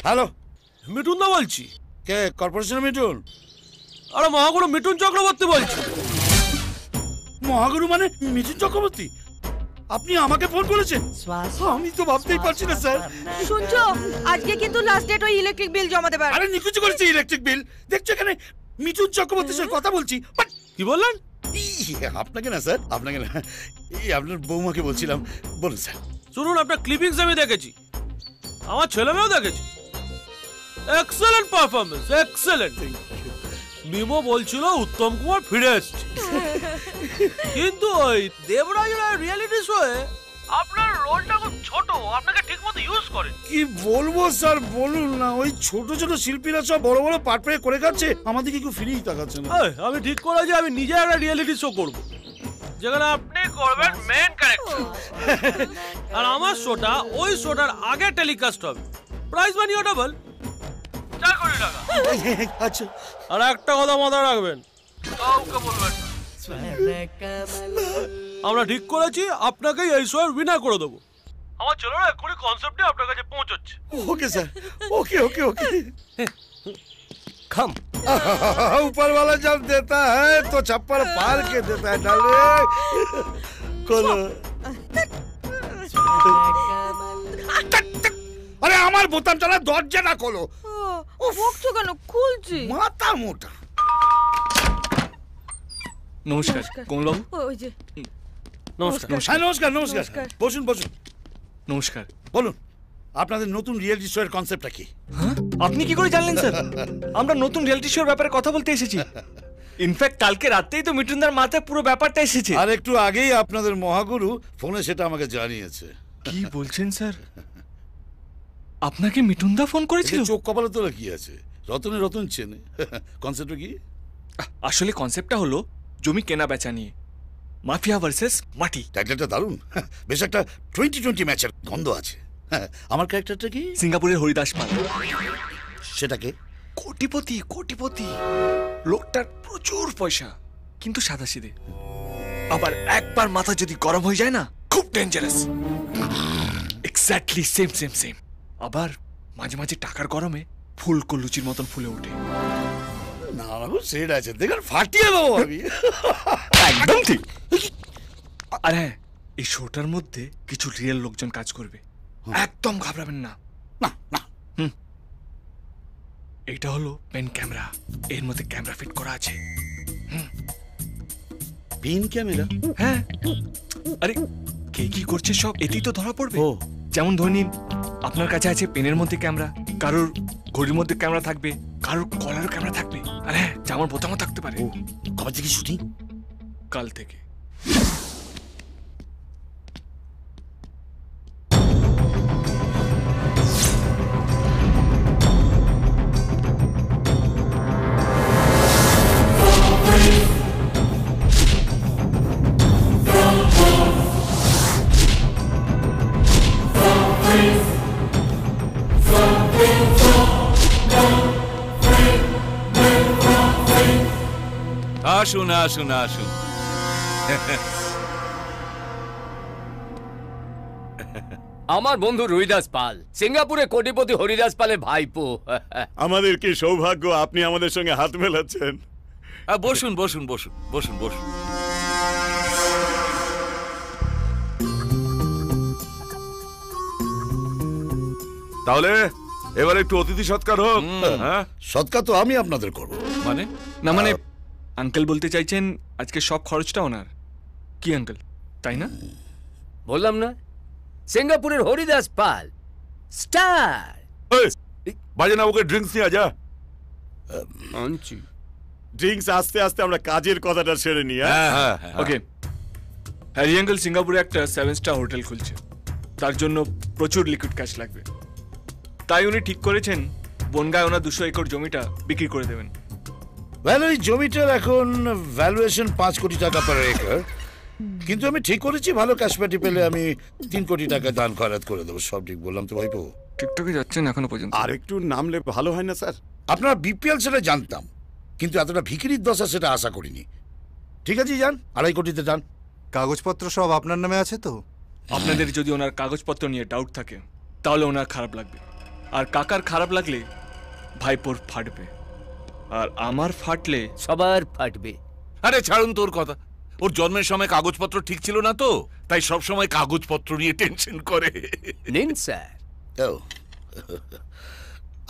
Hello, Mithun দা বলছি। কে? কর্পোরেশনের মিঠুন? আরে মহাগুরু মিঠুন চক্রবর্তী বলছি। মহাগুরু মানে মিঠুন চক্রবর্তী? আপনি আমাকে ফোন করেছেন? আমি তো ভাবতেই পারছি না স্যার। শুনছো, আজকে কিন্তু লাস্ট ডেট, ওই ইলেকট্রিক বিল জমা দেবার। আরে নিকুচি করেছে ইলেকট্রিক বিল। দেখছো এখানে মিঠুন চক্রবর্তীর সাথে কথা বলছি। কি বললেন? আপনাকে না স্যার, আপনাকে না, এই আপনার বৌমাকে বলছিলাম। বলুন স্যার। শুনুন, আপনার ক্লিপিংস আমি দেখেছি, আমার ছেলে মেয়েও দেখেছি। Excellent performance, excellent. মিমো বলছিল উত্তম কুমার ফিরে এসছে, কিন্তু ওই দেবরাজের রিয়েলিটি শোয়ে আপনার রোলটা খুব ছোট, আপনাকে ঠিকমতো ইউজ করেন। কি বলবো স্যার, বলুন না। ওই ছোট ছোট শিল্পীরা সব বড় বড় পার্ট প্লে করে যাচ্ছে, আমাদেরকে কেউ ফিরেই তাকাচ্ছে না। আমি ঠিক করেছি আমি নিজে একটা রিয়েলিটি শো করব, যেখানে আপনি করবেন মেইন ক্যারেক্টার, আর আমার শোটা ওই শোটার আগে টেলিকাস্ট হবে। প্রাইস মানিও ডাবল, 4 কোটি টাকা। আচ্ছা, আর একটা কথা মাথায় রাখবেন, কাউকে বলবেন না। আমরা ঠিক করেছি আপনাকে এই শো এর উইনার করে দেবো। আমার ছেলেরা এক্ষুনি কনসেপ্টে আপনার কাছে পৌঁছচ্ছে। ওকে স্যার, ওকে ওকে ওকে। খাম ऊपर वाला जब देता है तो छप्पर पार के देता है डाले। खोलो। আরে আমার বোতাম চালা, দরজাটা খোলো। বকছো কেন? খুলছি। মাথা মোটা। নমস্কার কমলবাবু। ওই যে নমস্কার। হ্যাঁ নমস্কার নমস্কার, বসুন বসুন। নমস্কার। বলুন আপনাদের নতুন রিয়েলিটি শো এর কনসেপ্টটা কি? আপনি কি করে জানলেন স্যার? আমরা নতুন রিয়েলিটি শোর ব্যাপারে কথা বলতে এসেছি। ইনফ্যাক্ট কালকে রাতেই তো মিঠুনদার মাথায় পুরো ব্যাপারটা এসেছে। আর একটু আগেই আপনাদের মহাগুরু ফোনে সেটা আমাকে জানিয়েছে। কি বলছেন স্যার? আপনাকে মিঠুনদা ফোন করেছিল? চোখ কপালে তোলা কি আছে, রতনে রতন চেনে। কনসেপ্টটা কি? আসলে কনসেপ্টটা হলো জমি কেনা বেচা নিয়ে, মাফিয়া ভার্সেস মাটি। টাইটেলটা দারুণ, বেশ একটা 2020 ম্যাচের গন্ধ আছে। আমার ক্যারেক্টারটা কি? সিঙ্গাপুরের হরিদাস পাল। সেটাকে কোটিপতি, কোটিপতি লোকটার প্রচুর পয়সা, কিন্তু সাদাসিধে। আবার একবার মাথা যদি গরম হয়ে যায় না, খুব dangerous. Exactly same same same. আবার মাঝে মাঝে টাকার গরমে ফুলকো লুচির মতন ফুলে ওঠে। না সেটা আছে, দেখুন ফাটিয়ে দেবো আমি। একদম ঠিক। আর হ্যাঁ, এই শোটার মধ্যে কিছু রিয়েল লোকজন কাজ করবে, একদম ঘাবড়াবেন না। না না, এটা হলো পেন ক্যামেরা, এর মধ্যে ক্যামেরা ফিট করা আছে। Pen camera? হ্যাঁ, আরে কে কি করছে সব এতেই তো ধরা পড়বে। যেমন ধরে নিন, আপনার কাছে আছে পেনের মধ্যে ক্যামেরা, কারোর ঘড়ির মধ্যে ক্যামেরা থাকবে, কারোর কলার ক্যামেরা থাকবে, আর হ্যাঁ জামার বোতামও থাকতে পারে। কবে থেকে শুটিং? কাল থেকে। আসুন আসুন আসুন। আমার বন্ধু রুইদাস পাল, সিঙ্গাপুরে কোটিপতি হরিদাস পালের ভাইপো। আমাদের কি সৌভাগ্য আপনি আমাদের সঙ্গে হাত মেলাচ্ছেন। বসুন বসুন বসুন বসুন বসুন। তাহলে এবার একটু অতিথি সৎকার হোক। হ্যাঁ, সৎকার তো আমি আপনাদের করব। মানে না মানে আঙ্কেল বলতে চাইছেন আজকে সব খরচটা ওনার, কি আঙ্কেল, তাই না? বললাম না, সিঙ্গাপুরের হরিদাস পাল স্টার। বাজে না, ওকে ড্রিঙ্কস নিয়ে যা। আনছি। ড্রিঙ্কস আস্তে আস্তে আমরা কাজের কথাটা সেরে নিই। ওকে। হ্যারি আঙ্কেল সিঙ্গাপুরে একটা 7 স্টার হোটেল খুলছে, তার জন্য প্রচুর লিকুইড ক্যাশ লাগবে। তাই উনি ঠিক করেছেন বনগায় ওনার 200 একর জমিটা বিক্রি করে দেবেন। ওই জমিটার এখন ভ্যালুয়েশন 5 কোটি টাকা পার একর, কিন্তু আমি ঠিক করেছি ভালো ক্যাশপ্যাটি পেলে আমি 3 কোটি টাকা দান খয়রাত করে দেবো। সব ঠিক বললাম তো ভাইপো? টিকটকে যাচ্ছেন এখনো পর্যন্ত? আর একটু নামলে ভালো হয় না স্যার? আপনারা বিপিএল সেটা জানতাম, কিন্তু এতটা ভিখিরির দশা সেটা আশা করিনি। ঠিক আছে যান, 2.5 কোটিতে যান। কাগজপত্র সব আপনার নামে আছে তো? আপনাদের যদি ওনার কাগজপত্র নিয়ে ডাউট থাকে তাহলে ওনার খারাপ লাগবে। আর কাকার খারাপ লাগলে ভাইপোর ফাটবে, আর আমার ফাটলে সবার ফাটবে। আরে ছাড়ুন তোর কথা। ওর জন্মের সময় কাগজপত্র ঠিক ছিল না তো, তাই সব সময় কাগজপত্র নিয়ে টেনশন করে। নিন স্যার। ও,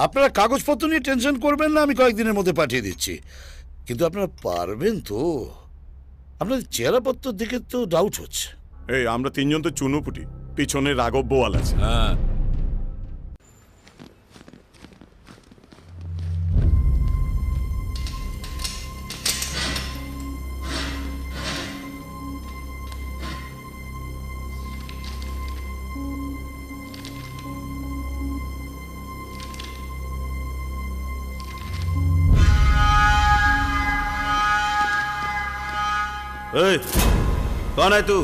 আপনারা কাগজপত্র নিয়ে টেনশন করবেন না, আমি কয়েকদিনের মধ্যে পাঠিয়ে দিচ্ছি। কিন্তু আপনারা পারবেন তো? আপনাদের চেহারাপত্র দেখে তো ডাউট হচ্ছে। এই আমরা তিনজন তো চুনুপুটি, পিছনে রাঘব বোয়াল আছে। হ্যাঁ, ए, कौन है तू?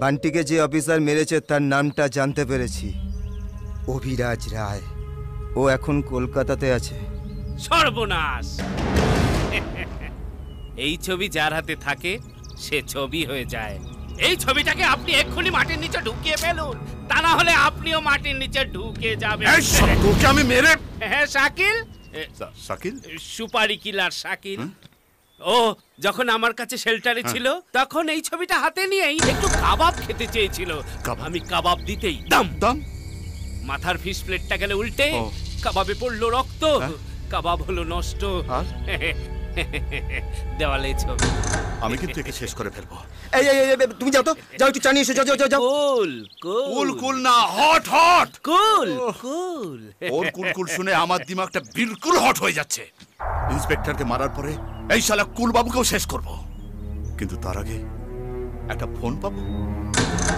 বান্টিকে যে অফিসার মেরেছে তার নামটা জানতে পেরেছি, অভিরাজ রায়। ও এখন কলকাতাতে আছে। সর্বনাশ! এই ছবি যার হাতে থাকে সে ছবি হয়ে যায়। এই ছবিটাকে আপনি এক্ষুনি মাটির নিচে ঢুকিয়ে ফেলুন, তা না হলে আপনিও মাটির নিচে ঢুকে যাবেন। তোকে আমি মেরে। হ্যাঁ শাকিল, শাকিল সুপারি কিলার শাকিল। ও যখন আমার কাছে শেল্টারে ছিল তখন এই ছবিটা হাতে নিয়েই একটু কাবাব খেতে চেয়েছিল। আমি কাবাব দিতেই দাম দাম মাথার ফিশ প্লেটটা গেলে উল্টে, কাবাবে পড়লো রক্ত, কাবাব হলো নষ্ট। দেওয়ালে ছবি। আমি কিন্তু একে শেষ করে ফেলবো। এই এই এই, তুমি যাও তো, যাও একটু চানিয়ে এসো, যাও যাও যাও। কুল কুল কুল না, হট হট। কুল কুল। ওর কুল কুল শুনে আমার দিমাগটা বিলকুল হট হয়ে যাচ্ছে। ইন্সপেক্টরকে মারার পরে এই শালা কুল বাবুকেও শেষ করব, কিন্তু তার আগে একটা ফোন পাবো।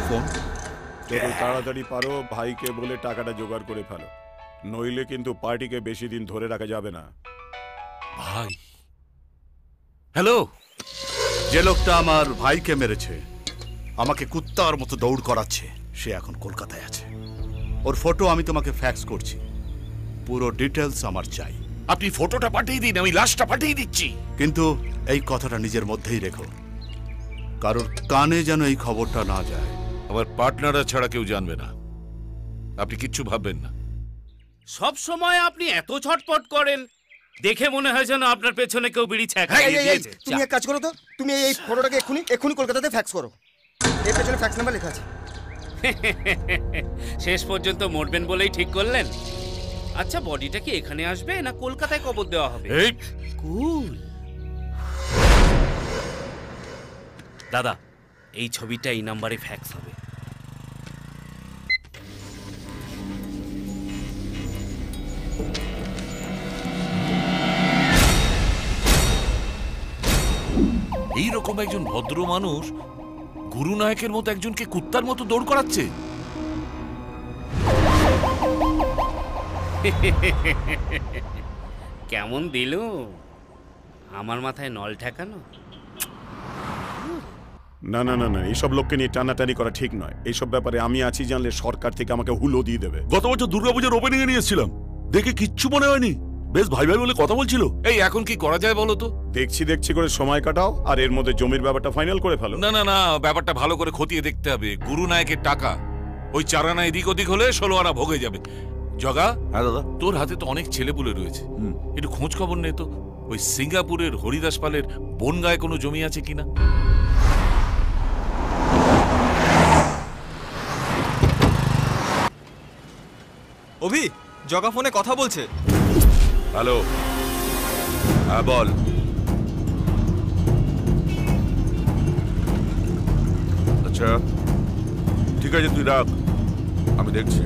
ফোন যত তাড়াতাড়ি পারো ভাইকে বলে টাকাটা জোগাড় করে ফেলো, নইলে কিন্তু পার্টিকে বেশি দিন ধরে রাখা যাবে না। ভাই হ্যালো। যে লোকটা আমার ভাইকে মেরেছে, আমাকে কুত্তার মতো দৌড় করাচ্ছে, সে এখন কলকাতায় আছে। ওর ফটো আমি তোমাকে ফ্যাক্স করছি, পুরো ডিটেলস আমার চাই। আপনি ফটোটা পাঠিয়ে দিন, আমি লাশটা পাঠিয়ে দিচ্ছি। কিন্তু এই কথাটা নিজের মধ্যেই রেখো, কারোর কানে যেন এই খবরটা না যায়। আমার পার্টনাররা ছাড়া কেউ জানবে না, আপনি কিচ্ছু ভাববেন না। সব সময় আপনি এত ছটপট করেন, দেখে মনে হয় যেন আপনার পেছনে কেউ বিড়ি ছ্যাঁকা এই, এই, এই, দিয়েছে। তুমি এক কাজ করো তো, তুমি এই ফটোটাকে এক্ষুনি কলকাতাতে ফ্যাক্স করো। এর পেছনে ফ্যাক্স নাম্বার লেখা আছে। শেষ পর্যন্ত মরবেন বলেই ঠিক করলেন। আচ্ছা, বডিটা কি এখানে আসবে না কলকাতায় কবর দেওয়া হবে? এই কুল দাদা, এই ছবিটা এই নাম্বারে ফ্যাক্স হবে। এইরকম একজন ভদ্র মানুষ গুরু নায়কের মতো একজনকে কুত্তার মতো দৌড় করাচ্ছে। কেমন দিল আমার মাথায় নল ঠেকানো। না না না না, এইসব লোককে নিয়ে টানাটানি করা ঠিক নয়। এইসব ব্যাপারে আমি আছি জানলে সরকার থেকে আমাকে হুলো দিয়ে দেবে। গত বছর দুর্গাপূজার ওপেনিং এ নিয়ে এসেছিলাম, দেখে কিচ্ছু মনে হয়নি, বেশ ভাই ভাই বলে কথা বলছিল। এই এখন কি করা যায় বলো তো? দেখছি করে সময় কাটাও, আর এর মধ্যে জমির ব্যাপারটা ফাইনাল করে ফেলো। না না না, ব্যাপারটা ভালো করে খতিয়ে দেখতে হবে। গুরু নায়কের টাকা ওই 4 আনা এদিক ওদিক হলে 16 আনা ভোগে যাবে। জগা, হ্যাঁ দাদা। তোর হাতে তো অনেক ছেলেপুলে রয়েছে, একটু খোঁজ খবর নে তো ওই সিঙ্গাপুরের হরিদাস পালের বনগায় কোনো জমি আছে কিনা। অভি, জগা ফোনে কথা বলছে। হ্যালো, হ্যাঁ বল। আচ্ছা ঠিক আছে, তুই রাখ, আমি দেখছি।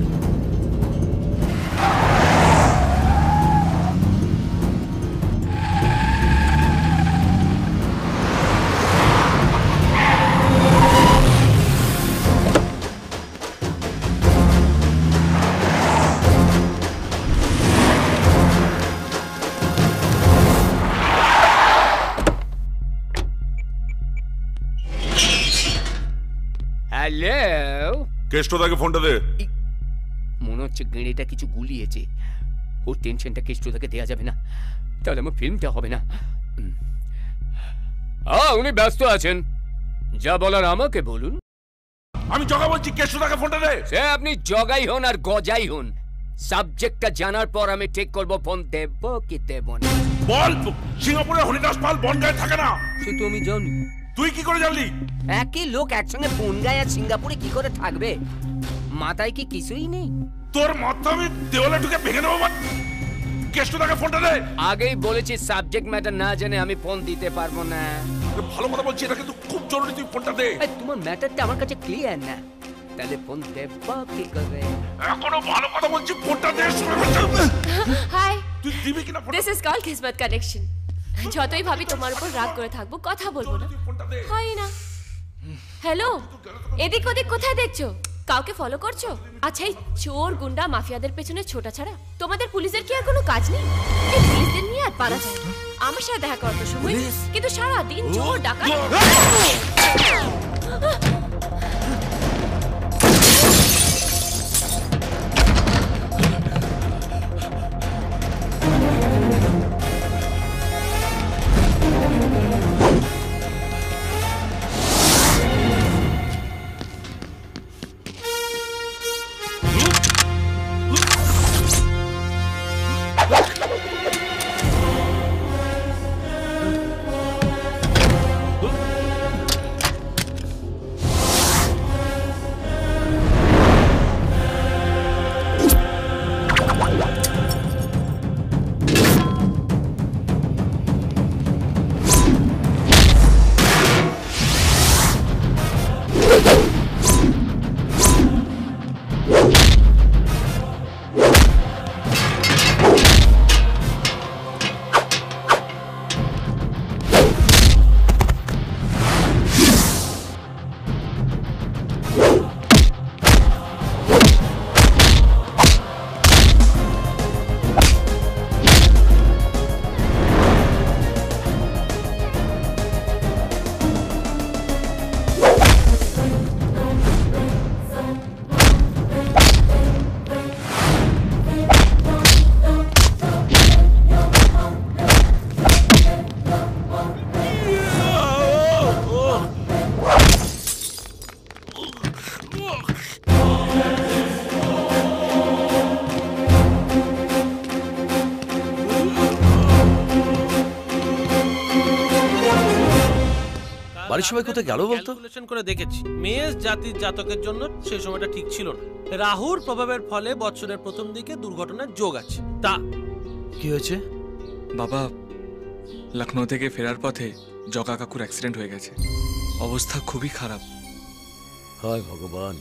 হ্যালো, কেষ্টদাকে ফোনটা দে। মনে হচ্ছে গেঁড়েটা কিছু গুলিয়েছে। ওর টেনশনটা কেষ্টদাকে দেওয়া যাবে না, তাহলে আমার ফিল্মটা হবে না। উনি ব্যস্ত আছেন, যা বলার আমাকে বলুন। আমি জগা বলছি, কেষ্টদাকে ফোনটা দে। সে আপনি জগাই হন আর গজাই হন, সাবজেক্টটা জানার পর আমি ঠিক করব ফোন দেব কি দেব না। বল, সিঙ্গাপুরে হরিদাস পাল বনগায় থাকে না? সে তো আমি জানি। তুই কি করে জানলি? একই লোক একসঙ্গে বনগায় আর সিঙ্গাপুরে কি করে থাকবে? মাথায় কি কিছুই নেই? তোর মাথা আমি দেওয়ালে ঢুকে ভেঙে দেবো। কেষ্টদাকে ফোনটা দে। আগেই বলেছি সাবজেক্ট ম্যাটার না জেনে আমি ফোন দিতে পারবো না। ভালো কথা বলছি, এটা কিন্তু খুব জরুরি, তুই ফোনটা দে। তোমার ম্যাটারটা আমার কাছে ক্লিয়ার না, তাহলে ফোন দেব কি করে? এখনো ভালো কথা বলছি, ফোনটা দে। হাই, তুই দিবি কিনা? This is call Kismat connection. যতই ভাবি তোমার উপর রাগ করে থাকবো, কথা বলবো না, হয় না। হ্যালো, এদিক ওদিক কোথায় দেখছো? কাউকে ফলো করছো? আচ্ছা, এই চোর গুন্ডা মাফিয়াদের পেছনে ছোটা ছাড়া তোমাদের পুলিশের কি আর কোনো কাজ নেই? এই পুলিশদের নিয়ে আর পারা যায় না। আমার সাথে দেখা করার তো সময় নেই, কিন্তু সারা দিন চোর ডাকাত। বাড়ির সবাই কোথায় গেল বলতো? ক্যালকুলেশন করে দেখেছি, মেষ জাতির জাতকের জন্য সেই সময়টা ঠিক ছিল না। রাহুর প্রভাবের ফলে বছরের প্রথম দিকে দুর্ঘটনার যোগ আছে। তা কি হয়েছে? বাবা, লখনৌ থেকে ফেরার পথে জগা কাকুর অ্যাক্সিডেন্ট হয়ে গেছে, অবস্থা খুবই খারাপ। হায় ভগবান,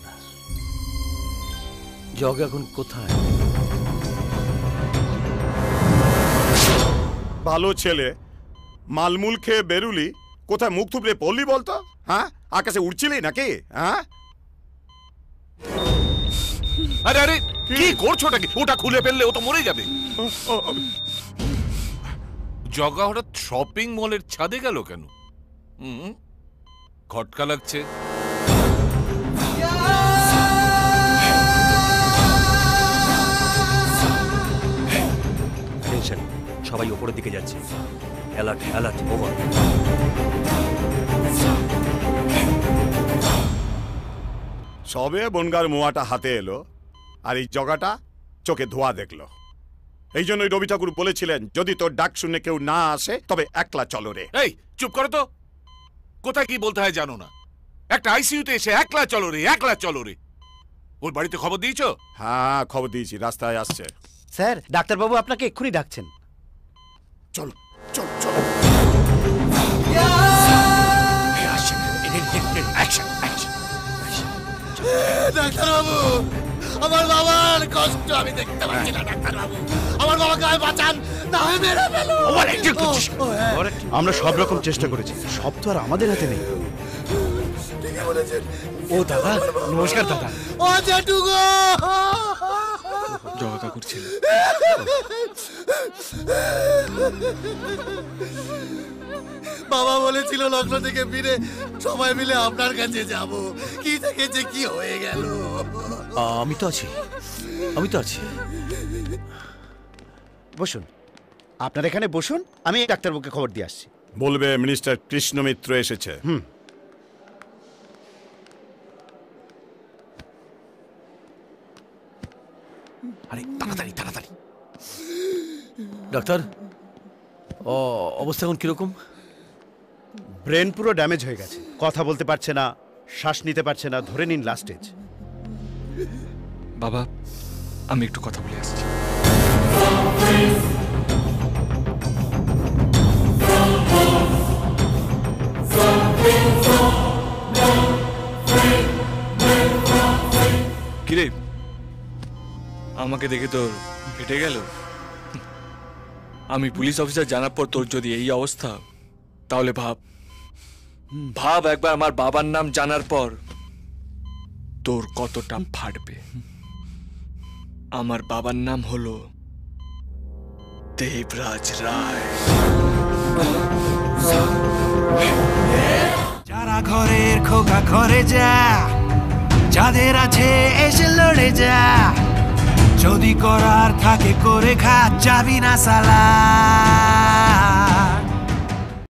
জগ এখন কোথায়? ভালো ছেলে, মালমুল খেয়ে বেরুলি, কোথায় মুখ থুবড়ে পড়লি বলতো? হ্যাঁ, আকাশে উড়ছিলি নাকি? হ্যাঁ, আরে আরে কি করছো? ওটা খুলে ফেললে ও তো মরে যাবে। জগা হঠাৎ শপিং মলের ছাদে গেল কেন? খটকা লাগছে। টেনশন, সবাই উপরের দিকে যাচ্ছে। Alert, alert, over. সবে বনগার মোয়াটা হাতে এলো, আর এই জগাটা চোখে ধোয়া দেখলো। এই জন্যই রবি ঠাকুর বলেছিলেন, যদি তোর ডাক শুনে কেউ না আসে তবে একলা চলো রে। এই চুপ করো তো, কোথায় কি বলতে হয় জানো না? একটা আইসিইউতে এসে একলা চলো রে, একলা চলো রে। ওর বাড়িতে খবর দিয়েছো? হ্যাঁ, খবর দিয়েছি, রাস্তায় আসছে। স্যার, ডাক্তারবাবু আপনাকে এক্ষুনি ডাকছেন। চল চল চল। ডাক্তারবাবু, আমার বাবার কষ্ট আমি দেখতে পাচ্ছি না। ডাক্তারবাবু, আমার বাবাকে আমি বাঁচান, না হয় মেরে ফেলো। আমরা সব রকম চেষ্টা করেছি, সব তো আর আমাদের হাতে নেই। ও দাদা, নমস্কার দাদা। ও জেঠুগো, জগা কাকুর ছেলে। বাবা বলেছিল লখনৌ থেকে ফিরে সবাই মিলে আপনার কাছে যাব। কি দেখেছে, কি হয়ে গেল? আমি তো আছি, আমি তো আছি। বসুন, আপনার এখানে বসুন, আমি ডাক্তারবাবুকে খবর দিয়ে আসছি। বলবে মিনিস্টার কৃষ্ণ মিত্র এসেছে। আরে তাড়াতাড়ি তাড়াতাড়ি। ডাক্তার, অবস্থা এখন কিরকম? ব্রেন পুরো ড্যামেজ হয়ে গেছে, কথা বলতে পারছে না, শ্বাস নিতে পারছে না, ধরে নিন লাস্ট স্টেজ। বাবা, আমি একটু কথা বলে আসছি। কিরে, আমাকে দেখে তোর ফেটে গেল? আমি পুলিশ অফিসার জানার পর তোর যদি এই অবস্থা, তাহলে ভাব একবার আমার বাবার নাম জানার পর তোর কতটা ফাটবে। আমার বাবার নাম হলো দেবরাজ রায়। যারা ঘরের খোকা ঘরে যা, যাদের আছে এসে লড়ে যা, যদি করার থাকে করে খা, যাবি না সালা।